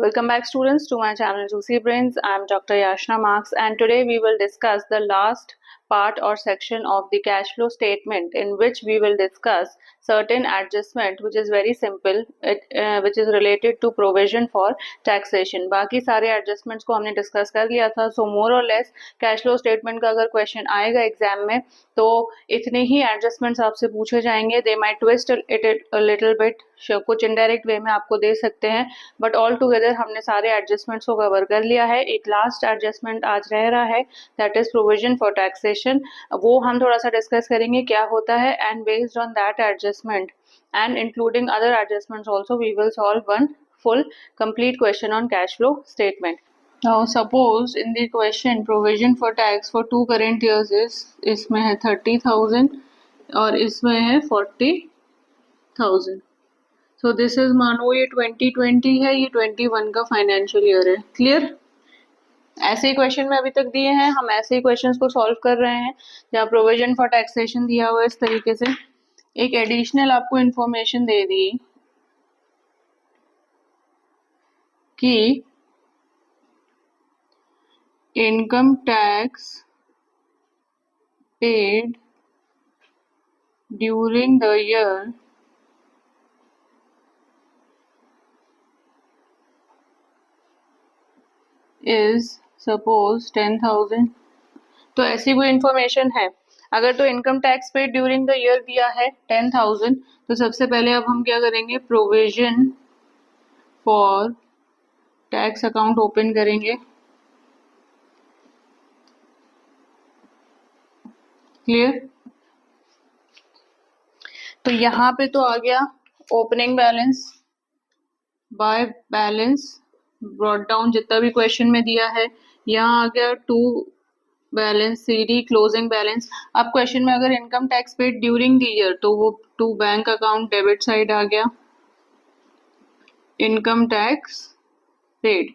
Welcome back students to my channel Juicy Brains. I am Dr. Yashna Marks and today we will discuss the last part or section of the cash flow statement in which we will discuss certain adjustment which is very simple which is related to provision for taxation. बाकी सारे adjustments को हमने discuss कर लिया था. So more or less cash flow statement का अगर question आएगा exam में तो इतने ही adjustments आपसे पूछे जाएंगे. They might twist it a little bit, कुछ indirect way में आपको दे सकते हैं, बट ऑल टुगेदर हमने सारे एडजस्टमेंट्स को कवर कर लिया है. एक लास्ट एडजस्टमेंट आज रह रहा है, that is provision for taxation. वो हम थोड़ा सा डिस्कस करेंगे क्या होता है, and based on that adjustment and including other adjustments also we will solve one full complete question on cash flow statement. Now suppose in the question provision for tax for two current years is इसमें है 30,000 और इसमें है 40,000. सो this is मानो ये 2020 है, ये 21 का फाइनेंशियल ईयर है. क्लियर? ऐसे ही क्वेश्चन में अभी तक दिए हैं, हम ऐसे ही क्वेश्चंस को सॉल्व कर रहे हैं जहाँ प्रोविजन फॉर टैक्सेशन दिया हुआ है इस तरीके से. एक एडिशनल आपको इंफॉर्मेशन दे दी कि income tax paid during the year is suppose 10,000. तो ऐसी कोई इंफॉर्मेशन है. अगर तो income tax paid during the year दिया है 10,000, तो सबसे पहले अब हम क्या करेंगे, provision for tax account open करेंगे. क्लियर? तो यहाँ पे तो आ गया opening balance by balance brought down जितना भी क्वेश्चन में दिया है. यहाँ आ गया to balance CD closing balance. अब क्वेश्चन में अगर income tax paid during the year तो वो to bank account debit side आ गया इनकम टैक्स पेड.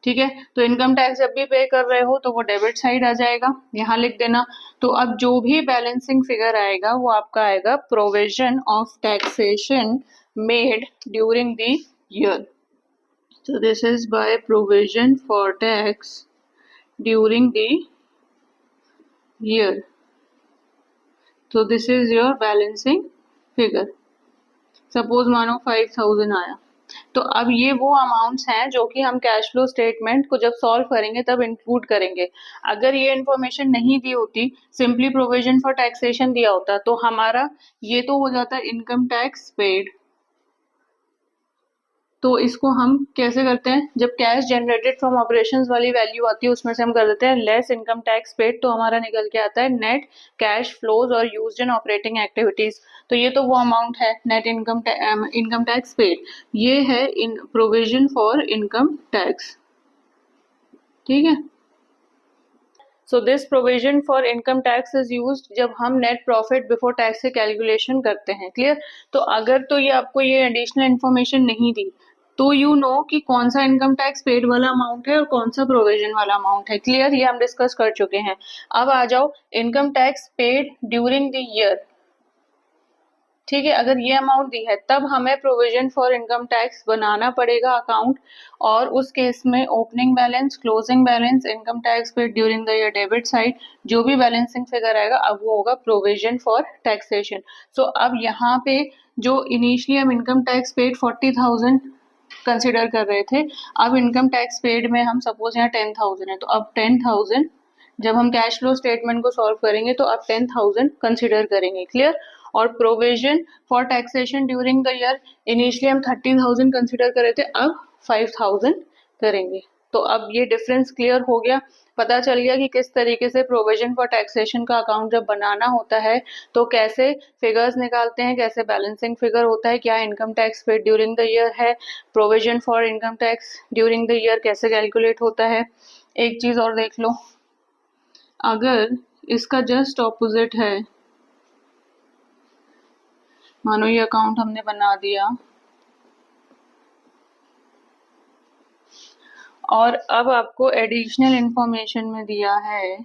ठीक है, तो इनकम टैक्स जब भी पे कर रहे हो तो वो डेबिट साइड आ जाएगा, यहाँ लिख देना. तो अब जो भी बैलेंसिंग फिगर आएगा वो आपका आएगा provision of taxation made during the year. So this is by provision for tax during the year. So this is your balancing figure. Suppose मानो 5,000 आया, तो अब ये वो अमाउंट्स हैं जो कि हम कैश फ्लो स्टेटमेंट को जब सॉल्व करेंगे तब इंक्लूड करेंगे. अगर ये इन्फॉर्मेशन नहीं दी होती, सिंपली प्रोविजन फॉर टैक्सेशन दिया होता, तो हमारा ये तो हो जाता इनकम टैक्स पेड. तो इसको हम कैसे करते हैं, जब कैश जनरेटेड फ्रॉम ऑपरेशंस वाली वैल्यू आती है उसमें से हम कर देते हैं लेस इनकम टैक्स पेड, तो हमारा निकल के आता है नेट कैश फ्लोज और यूज्ड इन ऑपरेटिंग एक्टिविटीज. तो ये तो वो अमाउंट है नेट इनकम टैक्स पेड. ये है इन प्रोविजन फॉर इनकम टैक्स. ठीक है, so this provision for income tax is used जब हम नेट प्रॉफिट बिफोर टैक्स से कैलकुलेशन करते हैं. क्लियर? तो अगर तो ये आपको ये एडिशनल इन्फॉर्मेशन नहीं दी तो यू नो कि कौन सा इनकम टैक्स पेड वाला अमाउंट है और कौन सा प्रोविजन वाला अमाउंट है. क्लियर? ये हम डिस्कस कर चुके हैं. अब आ जाओ income tax paid during the year. ठीक है, अगर ये अमाउंट दी है तब हमें प्रोविजन फॉर इनकम टैक्स बनाना पड़ेगा अकाउंट, और उस केस में opening balance closing balance income tax paid during the year debit side, जो भी बैलेंसिंग फिगर आएगा अब वो होगा प्रोविजन फॉर टैक्सेशन. सो अब यहाँ पे जो इनिशियली हम इनकम टैक्स पेड 40,000 कंसिडर कर रहे थे, अब इनकम टैक्स पेड में हम सपोज यहाँ 10,000 है, तो अब 10,000 जब हम कैश फ्लो स्टेटमेंट को सॉल्व करेंगे तो अब 10,000 कंसिडर करेंगे. क्लियर? और provision for taxation during the year initially हम 30,000 कंसिडर कर रहे थे, अब 5,000 करेंगे. तो अब ये डिफरेंस क्लियर हो गया, पता चल गया कि किस तरीके से प्रोविजन फॉर टैक्सेशन का अकाउंट जब बनाना होता है तो कैसे फिगर्स निकालते हैं, कैसे बैलेंसिंग फिगर होता है, क्या income tax paid during the year है, provision for income tax during the year कैसे कैलकुलेट होता है. एक चीज और देख लो, अगर इसका जस्ट ऑपोजिट है, मानो ये अकाउंट हमने बना दिया और अब आपको एडिशनल इंफॉर्मेशन में दिया है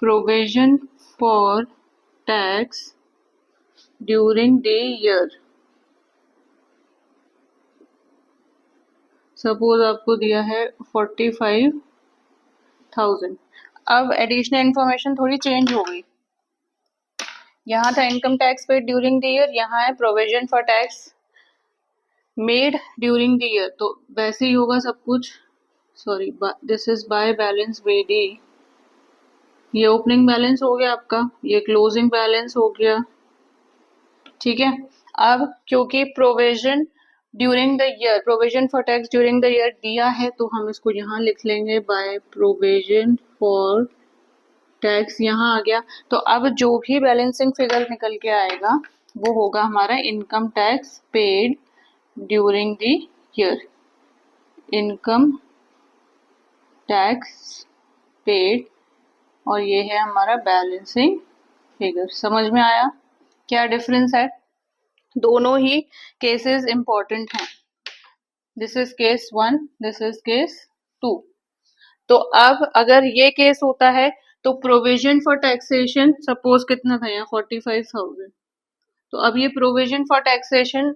provision for tax during the year. Suppose आपको दिया है 45,000। अब एडिशनल इन्फॉर्मेशन थोड़ी चेंज हो गई, यहाँ था income tax paid during the year, यहाँ है provision for tax made during the year, तो वैसे ही होगा सब कुछ। Sorry, this is by balance वेडी, ये ओपनिंग बैलेंस हो गया आपका, ये क्लोजिंग बैलेंस हो गया, ठीक है। अब क्योंकि provision during the year, provision for tax during the year दिया है, तो हम इसको यहाँ लिख लेंगे बाय प्रोविजन फॉर टैक्स, यहाँ आ गया। तो अब जो भी बैलेंसिंग फिगर निकल के आएगा वो होगा हमारा income tax paid during the year, income tax paid, और ये है हमारा बैलेंसिंग फिगर। समझ में आया क्या डिफरेंस है? दोनों ही केसेस इंपॉर्टेंट हैं। This is case 1, this is case 2। तो अब अगर ये केस होता है तो प्रोविजन फॉर टैक्सेशन सपोज कितना था यहाँ 45,000, तो अब ये प्रोविजन फॉर टैक्सेशन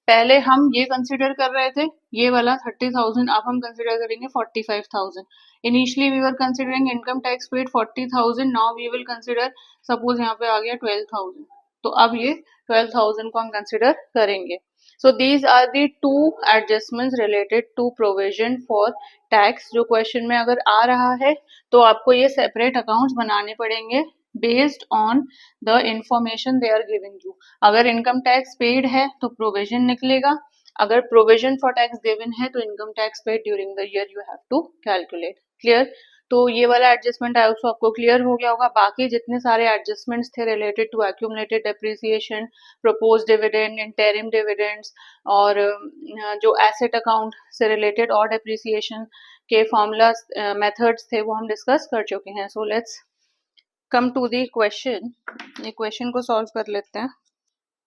पहले हम ये कंसिडर कर रहे थे, ये वाला 30,000, अब हम कंसिडर करेंगे 45,000। Initially we were considering income tax paid 40,000, now we will consider, suppose यहाँ पे आ गया 12,000, तो अब ये 12,000 को हम कंसिडर करेंगे। So these are the two adjustments related to provision for tax. जो क्वेश्चन में अगर आ रहा है तो आपको ये सेपरेट अकाउंट्स बनाने पड़ेंगे based on the information they are giving you. अगर इनकम टैक्स पेड है तो प्रोविजन निकलेगा, अगर प्रोविजन फॉर टैक्स गिवन है तो income tax paid during the year you have to calculate. Clear? तो ये वाला एडजस्टमेंट आई होप आपको क्लियर हो गया होगा। बाकी जितने सारे एडजस्टमेंट्स थे related to accumulated depreciation, proposed dividend, interim dividends, और जो एसेट अकाउंट से रिलेटेड और डेप्रिसिएशन के फॉर्मूला मेथड्स थे वो हम डिस्कस कर चुके हैं। So let's come to the question. ये क्वेश्चन को सॉल्व कर लेते हैं।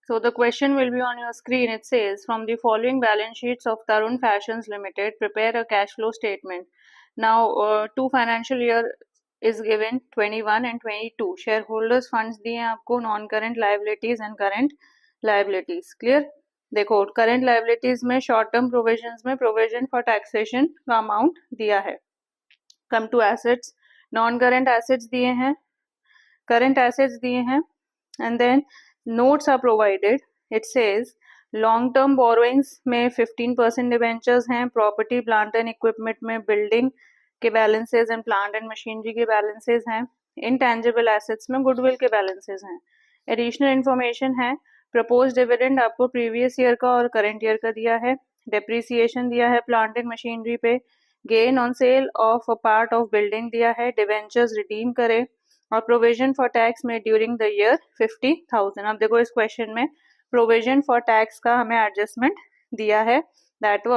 So the question will be on your screen. It says, from the following balance sheets of Tarun Fashions Limited, prepare a cash flow statement. Now, two financial year is given 21 and 22. Shareholders funds दिए हैं आपको, non-current liabilities and current liabilities. Clear? देखो, current liabilities में short term provisions में provision for taxation का amount दिया है. Come to assets, non-current assets दिए हैं, current assets दिए हैं, and then notes are provided. It says long term borrowings में 15% debentures हैं, property plant and equipment में building के balances and plant and machinery के balances हैं, intangible assets में goodwill के balances हैं। additional information है, proposed dividend आपको previous year का और current year का दिया है, depreciation दिया है plant and machinery पे, gain on sale of a part of building दिया है, debentures redeem करे, और प्रोविजन फॉर टैक्स में ड्यूरिंग द ईयर 50,000। अब देखो इस क्वेश्चन में प्रोविजन फॉर टैक्स का हमें एडजस्टमेंट दिया है, that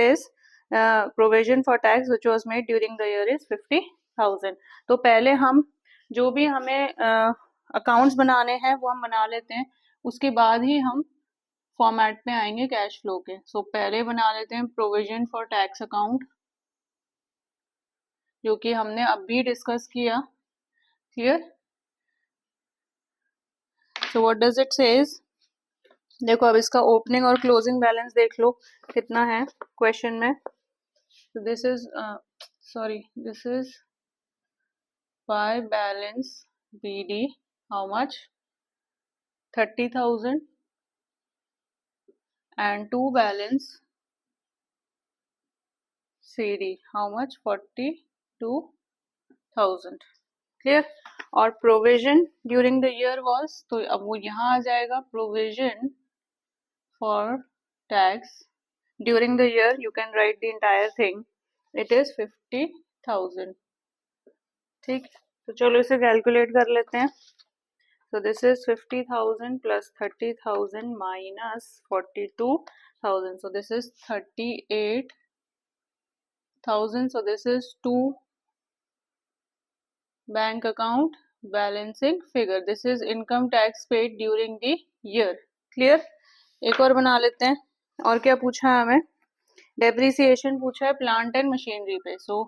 is provision for tax which was made during the year is 50,000। तो पहले हम जो भी हमें अकाउंट्स बनाने हैं वो हम बना लेते हैं, उसके बाद ही हम फॉर्मेट में आएंगे कैश फ्लो के। सो पहले बना लेते हैं प्रोविजन फॉर टैक्स अकाउंट, जो कि हमने अभी डिस्कस किया। Clear? So what does it says? देखो अब इसका ओपनिंग और क्लोजिंग बैलेंस देख लो कितना है क्वेश्चन में। so this is this is by balance BD, how much? 30,000, and to balance CD, how much? 42,000। Clear? और provision during the year was, तो अब वो यहाँ आ जाएगा, provision for tax during the year, you can write the entire thing, it is 50,000। ठीक, तो चलो इसे कैलकुलेट कर लेते हैं। So this is 50,000 plus 30,000 minus 42,000. So this is 38,000. So this is two bank account balancing figure. This is income tax paid during the year. Clear? एक और बना लेते हैं। और क्या पूछा है हमें? डेप्रिसिएशन पूछा है प्लांट एंड मशीनरी पे। सो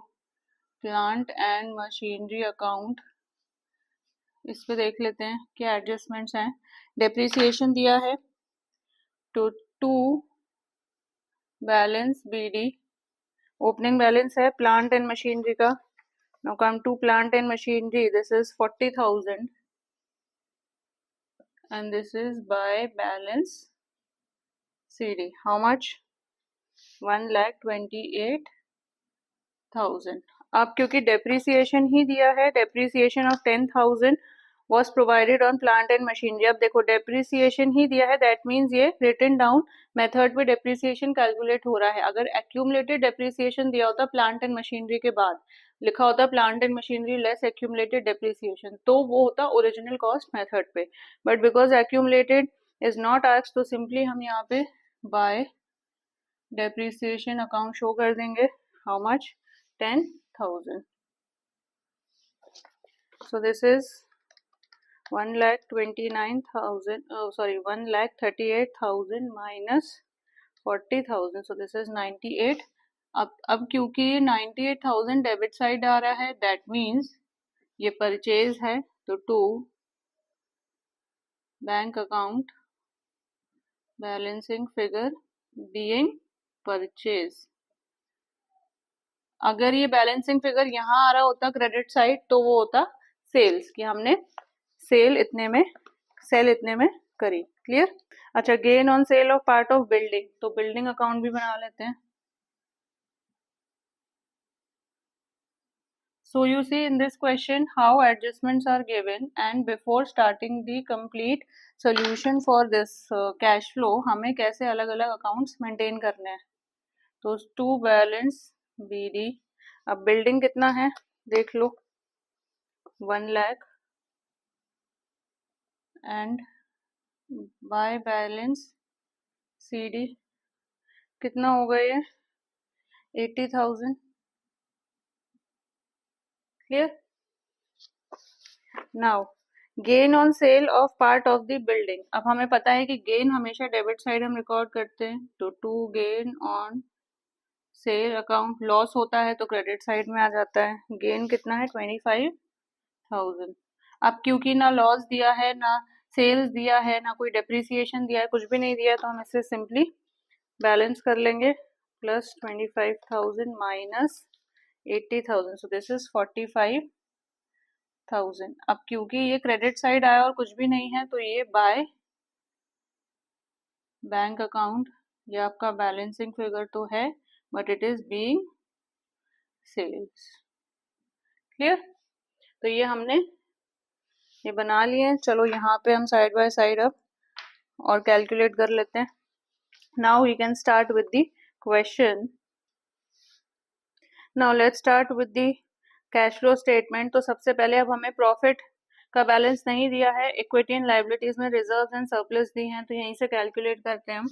प्लांट एंड मशीनरी अकाउंट, इस पे देख लेते हैं क्या एडजस्टमेंट्स हैं। डेप्रिसिएशन दिया है to balance BD, opening balance है प्लांट एंड मशीनरी का. Now come to plant and machinery. This is 40,000 and this is by balance CD. How much? 1,28,000. अब क्योंकि डेप्रिसिएशन ही दिया है, depreciation of 10,000 was provided on plant and machinery. अब देखो depreciation ही दिया है, दैट मीन्स ये रिटन डाउन मेथड पे डेप्रिसिएशन कैलकुलेट हो रहा है. अगर एक्यूमुलेटेड डेप्रिसिएशन दिया होता प्लांट एंड मशीनरी के बाद, लिखा होता plant and machinery less accumulated depreciation, तो वो होता ओरिजिनल कॉस्ट मेथड पे. But because accumulated is not asked, तो सिंपली हम यहाँ पे बाय डेप्रिसिएशन अकाउंट शो कर देंगे. How much? 10,000. So this is 1,29,000, sorry, 1,38,000 minus 40,000. So this is 98. अब क्योंकि ये 98,000 डेबिट साइड आ रहा है, दैट मीन्स ये परचेज है, तो to bank account balancing figure being purchase. अगर ये बैलेंसिंग फिगर यहाँ आ रहा होता क्रेडिट साइड, तो वो होता सेल्स, कि हमने सेल इतने में करी. क्लियर? अच्छा, gain on cell of part of building, तो बिल्डिंग अकाउंट भी बना लेते हैं. So you see in this question how adjustments are given, and before starting the complete solution for this cash flow, हमें कैसे अलग अलग अकाउंट्स मेंटेन करने हैं. तो टू बैलेंस BD. अब बिल्डिंग कितना है देख लो, 1 lakh, and by balance CD कितना होगा ये? 80,000. Clear? Now gain on cell of part of the building. अब हमें पता है कि गेन हमेशा डेबिट साइड हम रिकॉर्ड करते हैं, तो to gain on sale account. Loss होता है तो क्रेडिट साइड में आ जाता है. गेन कितना है? 25,000. अब क्योंकि ना लॉस दिया है, ना सेल्स दिया है, ना कोई डेप्रिसिएशन दिया है, कुछ भी नहीं दिया है, तो हम इसे सिंपली बैलेंस कर लेंगे. Plus 25,000 minus 80,000. So this is 45,000. अब क्योंकि ये क्रेडिट साइड आया और कुछ भी नहीं है, तो ये बाय बैंक अकाउंट, ये आपका बैलेंसिंग फिगर तो है, but it is being sales. Clear? तो ये हमने ये बना लिए. चलो यहाँ पे हम साइड बाय साइड अब और कैलकुलेट कर लेते हैं. Now we can start with the question. Now let's start with the cash flow statement. तो सबसे पहले अब हमें प्रॉफिट का बैलेंस नहीं दिया है, इक्विटी एंड लायबिलिटीज में रिजर्व्स एंड सरप्लस दी हैं, तो यहीं से कैलकुलेट करते हैं हम.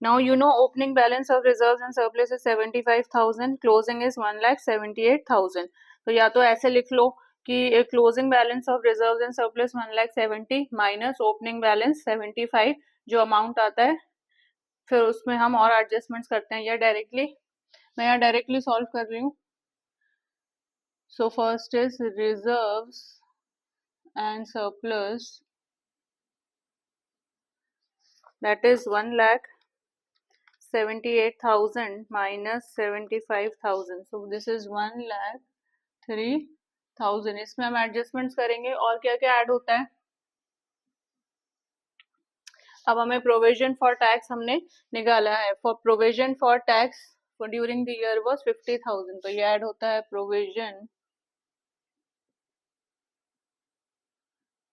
Now you know opening balance of reserves and surplus is 75,000, closing is 1,78,000. तो या तो ऐसे लिख लो कि closing balance of reserves and surplus 1,70,000 minus opening balance 75, जो अमाउंट आता है, फिर उसमें हम और एडजस्टमेंट्स करते हैं, या डायरेक्टली मैं यहाँ डायरेक्टली सॉल्व कर रही हूँ. So first is reserves and surplus, that is 1,78,000 minus 75,000. So this is 1,03,000. इसमें हम एडजस्टमेंट्स करेंगे. और क्या क्या ऐड होता है? अब हमें प्रोविजन फॉर टैक्स हमने निकाला है. For provision for tax for during the year was 50,000, तो ये ऐड होता है provision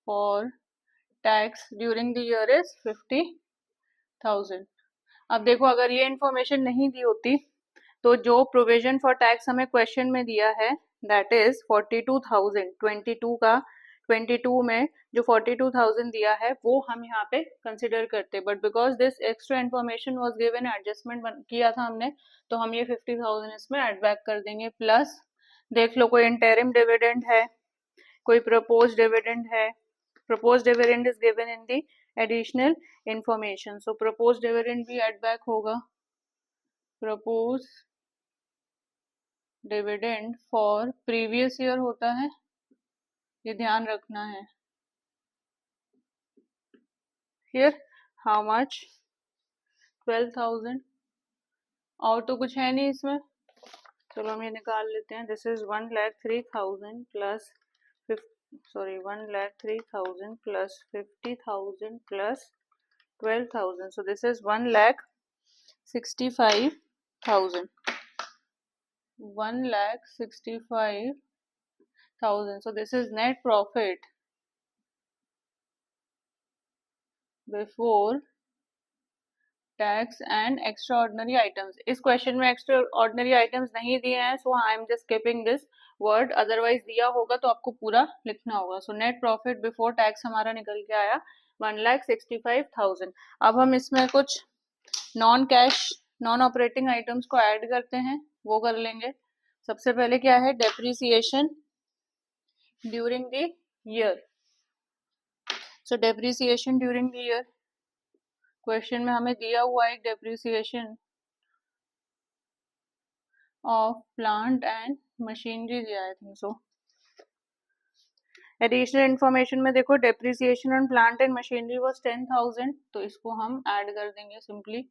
for tax during the year is 50,000. अब देखो, अगर ये इंफॉर्मेशन नहीं दी होती, तो जो प्रोविजन फॉर टैक्स हमें क्वेश्चन में दिया है, दैट इज 42,000. 22 में जो 42,000 दिया है, वो हम यहाँ पे कंसिडर करते. But because this extra information was given, adjustment किया था हमने, तो हम ये 50,000 इसमें एड बैक कर देंगे. प्लस देख लो, कोई इंटरिम डिविडेंड है, कोई प्रपोज डिविडेंड है. Propose dividend is given in the additional information, so propose dividend भी एड बैक होगा. Propose dividend for previous year होता है, ये ध्यान रखना है. Here how much? 12,000. और तो कुछ है नहीं इसमें, चलो हम ये निकाल लेते हैं. This is 1,03,000 plus 1,03,000 plus 50,000 plus 12,000. So this is 1,65,000. 1,65,000. So this is net profit before tax and extraordinary items. इस क्वेश्चन में एक्स्ट्रा ऑर्डिनरी आइटम्स नहीं दिए हैं, so I am just skipping this word. Otherwise दिया होगा तो आपको पूरा लिखना होगा. So net profit before tax हमारा निकल के आया 1,65,000. अब हम इसमें कुछ non cash non operating items को ऐड करते हैं, वो कर लेंगे. सबसे पहले क्या है, depreciation during the year. So depreciation during the year question में हमें दिया हुआ है depreciation of plant and machinery दिया है, आई थिंक सो. एडिशनल इंफॉर्मेशन में देखो depreciation on plant and machinery was 10,000, तो इसको हम ऐड कर देंगे सिंपली.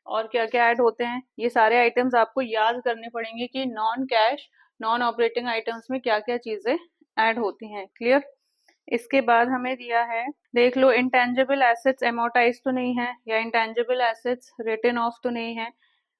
और क्या क्या ऐड होते हैं, ये सारे आइटम्स आपको याद करने पड़ेंगे कि non cash non operating items में क्या क्या चीजें ऐड होती हैं. क्लियर. इसके बाद हमें दिया है, देख लो, इंटेंजिबल एसेट्स एमोटाइज तो नहीं है, या इंटेंजिबल एसेट्स रिटन ऑफ तो नहीं है.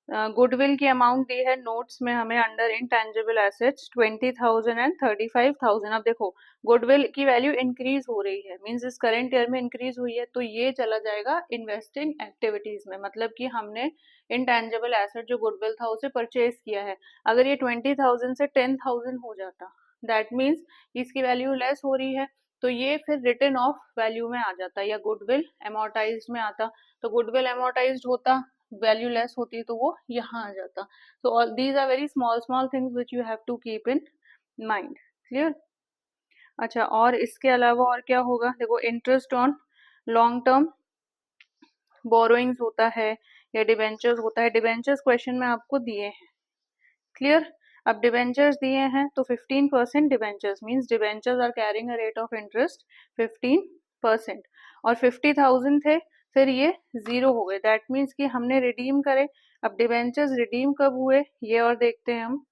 गुडविल की अमाउंट दी है नोट्स में हमें अंडर इंटेंजिबल एसेट्स 20,000 एंड 35,000. अब देखो गुडविल की वैल्यू इंक्रीज हो रही है, मींस इस करंट ईयर में इंक्रीज हुई है, तो ये चला जाएगा इन्वेस्टिंग एक्टिविटीज में. मतलब कि हमने इंटेंजिबल एसेट जो गुडविल था उसे परचेज किया है. अगर ये 20,000 से 10,000 हो जाता, दैट मीन्स इसकी वैल्यू लेस हो रही है, तो ये फिर रिटर्न ऑफ वैल्यू में आ जाता, या गुडविल एमोटाइज में आता. तो गुडविल एमोटाइज होता, वैल्यू लेस होती, तो वो यहाँ आ जाता. So all these are very small small things which you have to keep in mind. Clear. अच्छा, और इसके अलावा और क्या होगा, देखो interest on long term borrowings होता है, या डिबेंचर्स होता है. डिबेंचर्स क्वेश्चन में आपको दिए हैं. क्लियर. अब डिबेंचर्स दिए हैं तो 15% debentures means debentures are carrying a rate of interest 15%. और 50,000 थे, फिर ये जीरो हो गए, दैट मीन्स कि हमने रिडीम करे. अब डिबेंचर्स रिडीम कब हुए ये और देखते हैं हम.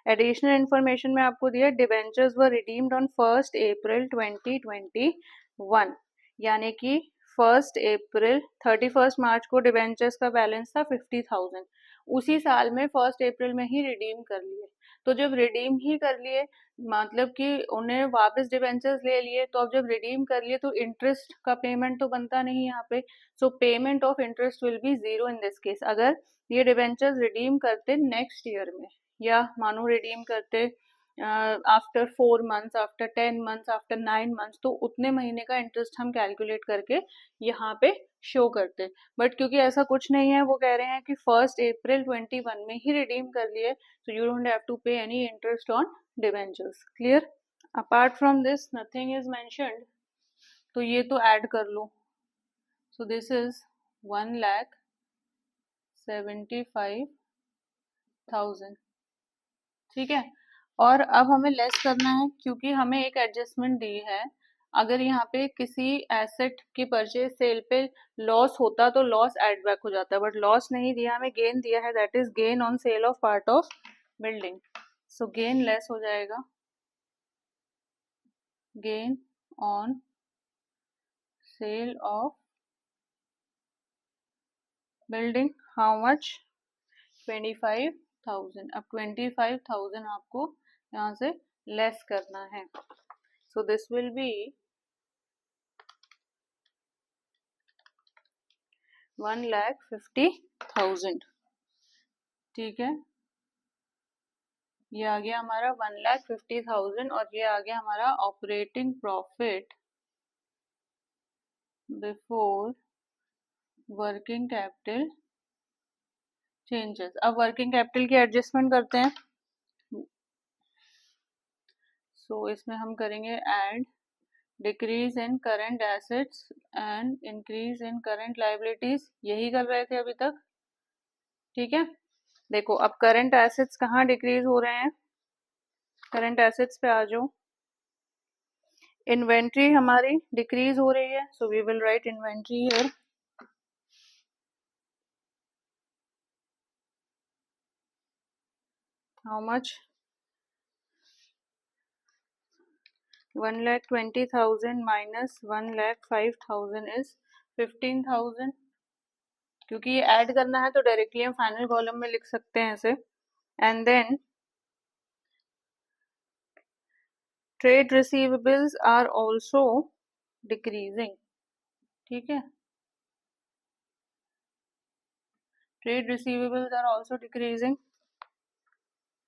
एडिशनल इंफॉर्मेशन में आपको दिया डिबेंचर्स वर रिडीम्ड ऑन 1 अप्रैल 2021, यानी कि 1 अप्रैल 31 मार्च को डिबेंचर्स का बैलेंस था 50,000. उसी साल में 1 अप्रैल में ही रिडीम कर लिए. तो जब रिडीम ही कर लिए, मतलब कि उन्हें वापस डिबेंचर्स ले लिए, तो अब जब रिडीम कर लिए तो इंटरेस्ट का पेमेंट तो बनता नहीं यहाँ पे. सो payment of interest will be zero in this case. अगर ये डिबेंचर्स रिडीम करते नेक्स्ट ईयर में, या मानो रिडीम करते after 4 months, after 10 months, after 9 months, तो उतने महीने का इंटरेस्ट हम कैलकुलेट करके यहाँ पे शो करते. बट क्योंकि ऐसा कुछ नहीं है, वो कह रहे हैं कि 1 अप्रैल 21 में ही रिडीम कर लिए, so you don't have to pay any interest on debentures. Clear. Apart from this nothing is mentioned, तो ये तो ऐड कर लो. so this is 1,75,000. ठीक है. और अब हमें लेस करना है, क्योंकि हमें एक एडजस्टमेंट दी है. अगर यहाँ पे किसी एसेट की परचेज सेल पे लॉस होता तो लॉस एड बैक हो जाता है, बट लॉस नहीं दिया, हमें गेन दिया है, that is gain on cell of part of building. So gain less हो जाएगा, gain on cell of building how much, 25,000. अब 25,000 आपको यहाँ से लेस करना है. So this will B 1,50,000. ठीक है, ये आ गया हमारा 1,50,000, और ये आ गया हमारा operating profit before working capital changes. अब वर्किंग कैपिटल की एडजस्टमेंट करते हैं. सो इसमें हम करेंगे add decrease in current assets and increase in current liabilities, यही कर रहे थे अभी तक. ठीक है. देखो अब करंट एसेट्स कहाँ डिक्रीज हो रहे हैं, करंट एसेट्स पे आ जाओ. इन्वेंट्री हमारी डिक्रीज हो रही है, so we will write inventory here. How much 1,20,000 minus 1,05,000 is 15,000। क्योंकि ये ऐड करना है तो डायरेक्टली हम फाइनल कॉलम में लिख सकते हैं ऐसे। And then trade receivables are also decreasing. ठीक है, trade receivables are also decreasing.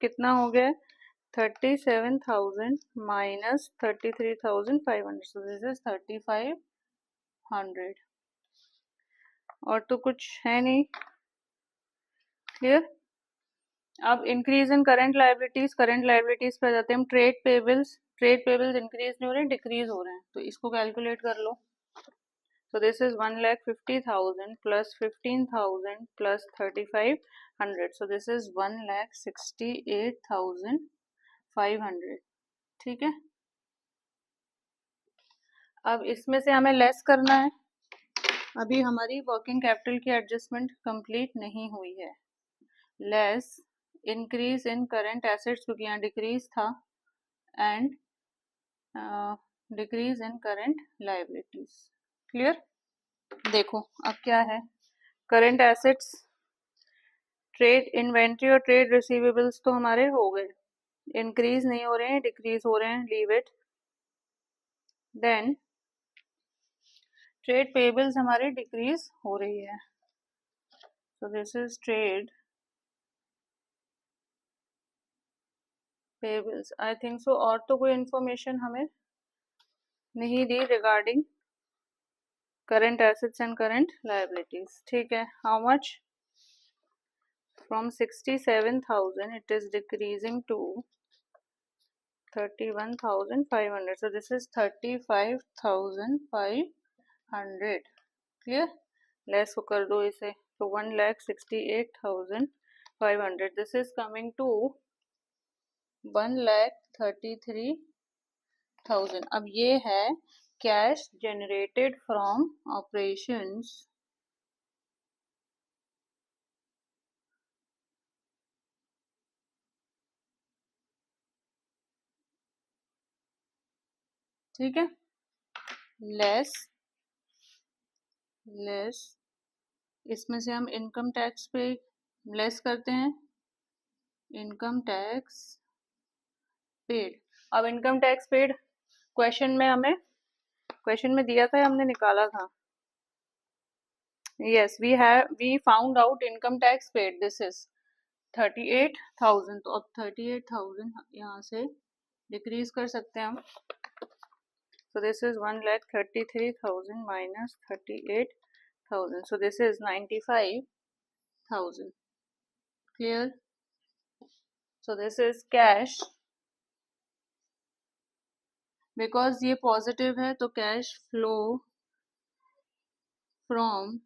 कितना हो गया 37,000 माइनस 33,500, सो दिस इज 3,500। और तो कुछ है नहीं। क्लियर। अब increase in current liabilities, current liabilities पे आ जाते हैं हम। Trade payables, trade payables increase नहीं हो रहे हैं, डिक्रीज हो रहे हैं, तो इसको कैलकुलेट कर लो। So this is 1,50,000 plus 15,000 plus 3,500. So this is 1,68,500। ठीक है, अब इसमें से हमें लेस करना है। अभी हमारी वर्किंग कैपिटल की एडजस्टमेंट कंप्लीट नहीं हुई है। Less increase in current assets, क्योंकि यहाँ डिक्रीज था, and decrease in current liabilities. Clear. देखो अब क्या है, करंट एसेट्स, ट्रेड इन्वेंट्री और ट्रेड रिसीवेबल्स तो हमारे हो गए, इंक्रीज नहीं हो रहे हैं, डिक्रीज हो रहे हैं, leave it. Then trade payables हमारे डिक्रीज हो रही है, so this is trade payables. I think so और तो कोई इंफॉर्मेशन हमें नहीं दी regarding current assets and current liabilities. ठीक है, how much from 67,000 it is decreasing to 31,500, so this is 35,500। Clear. Less को कर दो इसे, तो 1,68,500, दिस इज कमिंग टू 1,33,000। अब ये है कैश जनरेटेड फ्रॉम ऑपरेशंस ठीक है, लेस लेस इसमें से हम इनकम टैक्स पे लेस करते हैं, इनकम टैक्स पेड। अब इनकम टैक्स पेड क्वेश्चन में दिया था, हमने निकाला था। Yes, we found out income tax paid, this is 38,000। तो अब 38,000 यहाँ से डिक्रीज कर सकते हैं हम। So this is 1,33,000 minus 38,000. So this is 95,000. Clear? So this is cash. Because ये positive है तो cash flow from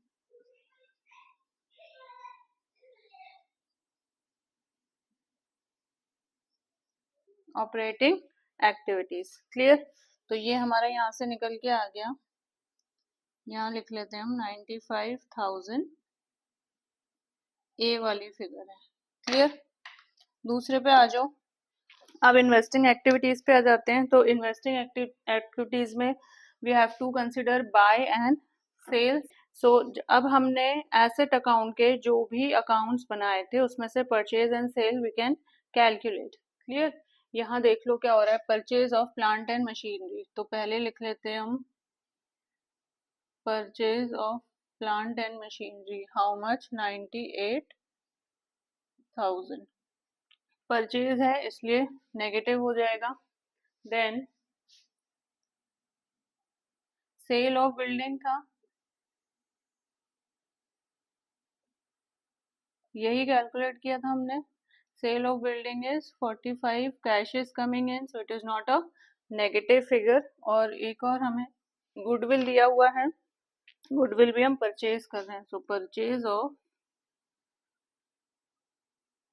operating activities. Clear? तो ये हमारा यहाँ से निकल के आ गया, यहाँ लिख लेते हैं हम 95,000 ए वाली फिगर है। क्लियर। दूसरे पे आ जाओ। अब इन्वेस्टिंग एक्टिविटीज पे आ जाते हैं। तो इन्वेस्टिंग एक्टिविटीज में we have to consider buy and sell. So अब हमने एसेट अकाउंट के जो भी अकाउंट्स बनाए थे उसमें से purchase and sale we can calculate. Clear. यहाँ देख लो क्या हो रहा है, purchase of plant and machinery. तो पहले लिख लेते हैं हम purchase of plant and machinery, how much 98,000। Purchase है इसलिए नेगेटिव हो जाएगा। देन सेल ऑफ बिल्डिंग था, यही कैलकुलेट किया था हमने। Sale of building is 45, cash is coming in, so it is not a negative figure. और एक और हमें गुडविल दिया हुआ है, गुडविल भी हम परचेज कर रहे हैं, सो purchase of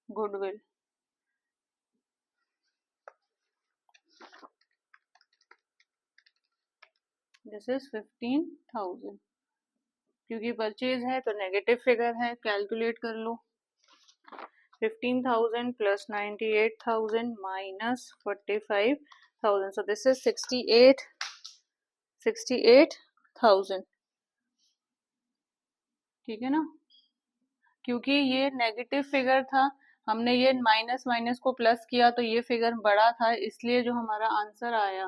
goodwill, this is 15,000। क्योंकि परचेज है तो नेगेटिव फिगर है, कैलकुलेट कर लो। 15,000 plus 98,000 minus 45,000. So this is 68,000. ठीक है ना, क्योंकि ये नेगेटिव फिगर था, हमने ये माइनस माइनस को प्लस किया तो ये फिगर बड़ा था, इसलिए जो हमारा आंसर आया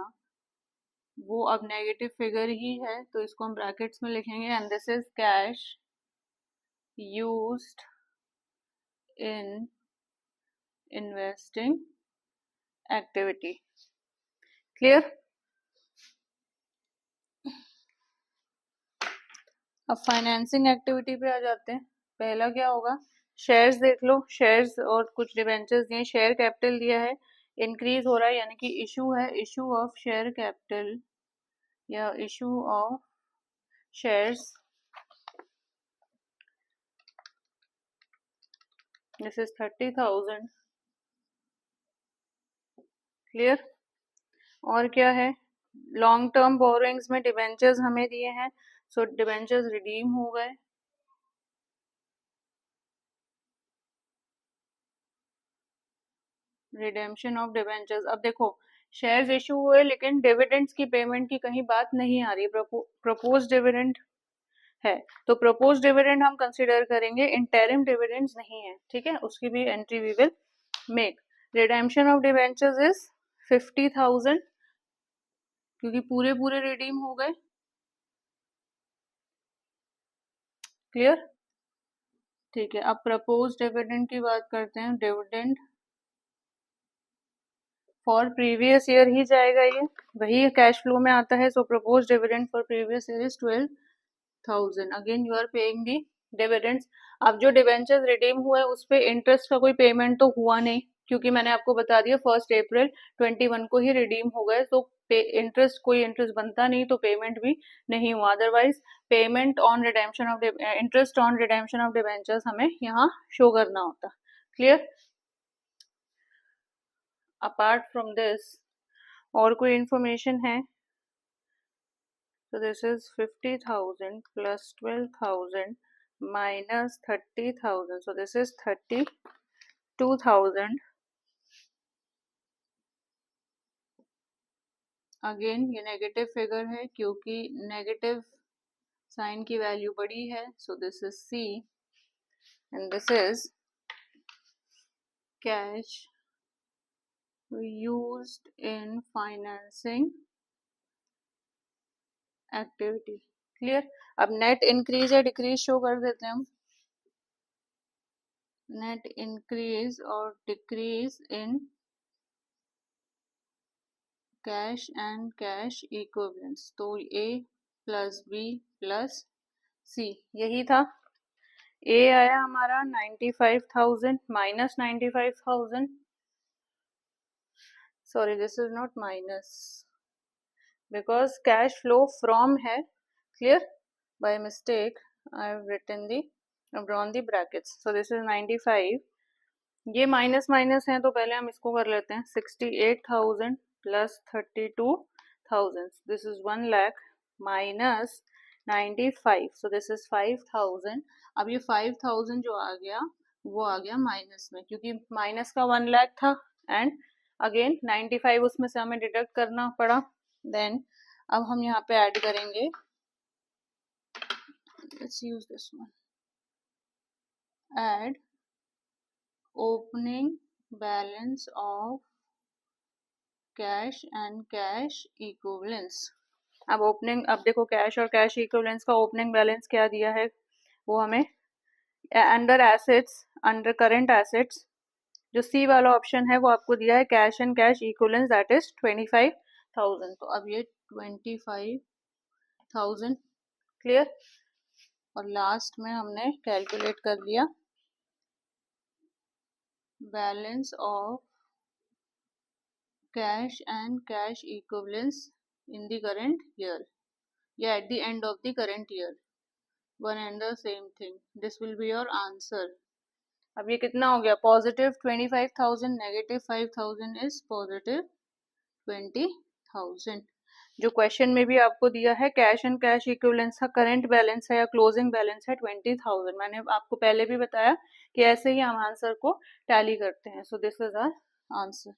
वो अब नेगेटिव फिगर ही है, तो इसको हम ब्रैकेट्स में लिखेंगे and this is cash used in investing activity. Clear. अब फाइनेंसिंग एक्टिविटी पे आ जाते हैं. पहला क्या होगा, शेयर्स देख लो, शेयर्स और कुछ डिबेंचर्स दिए, शेयर कैपिटल दिया है, इंक्रीज हो रहा है यानी कि इशू है, इशू ऑफ शेयर कैपिटल या issue of shares. This is 30,000. Clear. और क्या है, लॉन्ग टर्म बोरोइंग्स में डिबेंचर्स हमें दिए हैं, सो डिबेंचर्स रिडीम हो गए. Redemption of debentures. अब देखो शेयर्स इशू हुए लेकिन डिविडेंड्स की पेमेंट की कहीं बात नहीं आ रही, प्रपोज डिविडेंड है, तो प्रपोज डिविडेंड हम कंसीडर करेंगे, इंटरिम डिविडेंड्स नहीं है. ठीक है, उसकी भी entry we will make. Redemption of debentures is 50,000 क्योंकि पूरे पूरे रिडीम हो गए. क्लियर. ठीक है, अब प्रपोज डिविडेंड की बात करते हैं. डिविडेंड फॉर प्रीवियस ईयर ही जाएगा, ये वही कैश फ्लो में आता है. So propose dividend for previous year is 12,000. Again you are paying the dividends. अब जो डिवेंचर्स रिडीम हुए उस पे इंटरेस्ट का कोई पेमेंट तो हुआ नहीं, क्योंकि मैंने आपको बता दिया 1 अप्रैल 21 को ही रिडीम हो गए, तो इंटरेस्ट कोई इंटरेस्ट बनता नहीं, तो पेमेंट भी नहीं हुआ. Otherwise payment on redemption of interest on redemption of debentures हमें यहाँ शो करना होता. क्लियर. अपार्ट फ्रॉम दिस और कोई इंफॉर्मेशन है? So this is 50,000 plus 12,000 minus 30,000. So this is 32,000. Again ये नेगेटिव फिगर है क्योंकि नेगेटिव साइन की वैल्यू बड़ी है. So this is C and this is cash used in financing activity. Clear. अब नेट इंक्रीज या डिक्रीज शो कर देते हैं हम. नेट इंक्रीज और decrease in cash and cash equivalents. तो A plus B plus C यही था. A आया हमारा 95,000 minus 95,000. Sorry this is not minus because cash flow from है. Clear. By mistake I have written the drawn the brackets. So this is 95. ये minus minus है तो पहले हम इसको कर लेते हैं. 68,000 plus 32,000. This is 1 lakh minus 95. So this is 5,000. अब ये 5,000 जो आ गया वो आ गया माइनस में, क्योंकि माइनस का 1 लाख था एंड अगेन 95 उसमें से हमें डिडक्ट करना पड़ा. देन अब हम यहाँ पे ऐड करेंगे. Let's use this one. Add opening balance of cash and cash equivalents. अब ओपनिंग, अब देखो कैश और कैश इक्विवेलेंट्स का ओपनिंग बैलेंस क्या दिया है, वो हमें under assets, under current assets जो C वाला ऑप्शन है वो आपको दिया है cash and cash equivalents that is 25,000. तो अब ये 25,000. क्लियर. और लास्ट में हमने कैलकुलेट कर लिया balance of cash and cash equivalents in the current year या at the end of the current year. One and the same thing. This will be your answer. अब ये कितना हो गया, पॉजिटिव 25,000, नेगेटिव 5,000 इज पॉजिटिव 20,000. जो question में भी आपको दिया है कैश एंड कैश इक्विवेलेंस का करंट बैलेंस है या क्लोजिंग बैलेंस है 20,000। मैंने आपको पहले भी बताया कि ऐसे ही हम आंसर को टैली करते हैं। So this is our answer.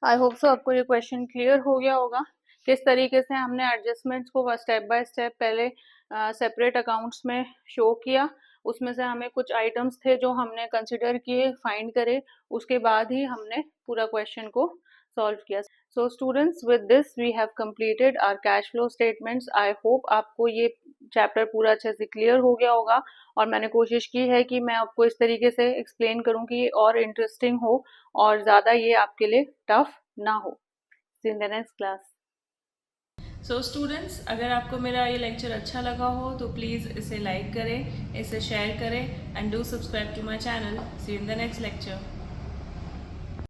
I hope so आपको ये क्वेश्चन क्लियर हो गया होगा किस तरीके से हमने एडजस्टमेंट्स को स्टेप बाय स्टेप पहले सेपरेट अकाउंट्स में शो किया। उसमें से हमें कुछ आइटम्स थे जो हमने कंसिडर किए, फाइंड करे, उसके बाद ही हमने पूरा क्वेश्चन को सॉल्व किया। So students, with this we have completed our cash flow statements. I hope आपको ये चैप्टर पूरा अच्छे से क्लियर हो गया होगा और मैंने कोशिश की है कि मैं आपको इस तरीके से एक्सप्लेन करूं कि ये और इंटरेस्टिंग हो और ज़्यादा ये आपके लिए टफ ना हो। इन the next class. So students, अगर आपको मेरा ये लेक्चर अच्छा लगा हो तो प्लीज़ इसे लाइक करें, इसे शेयर करें and do subscribe to my channel. See in the next lecture.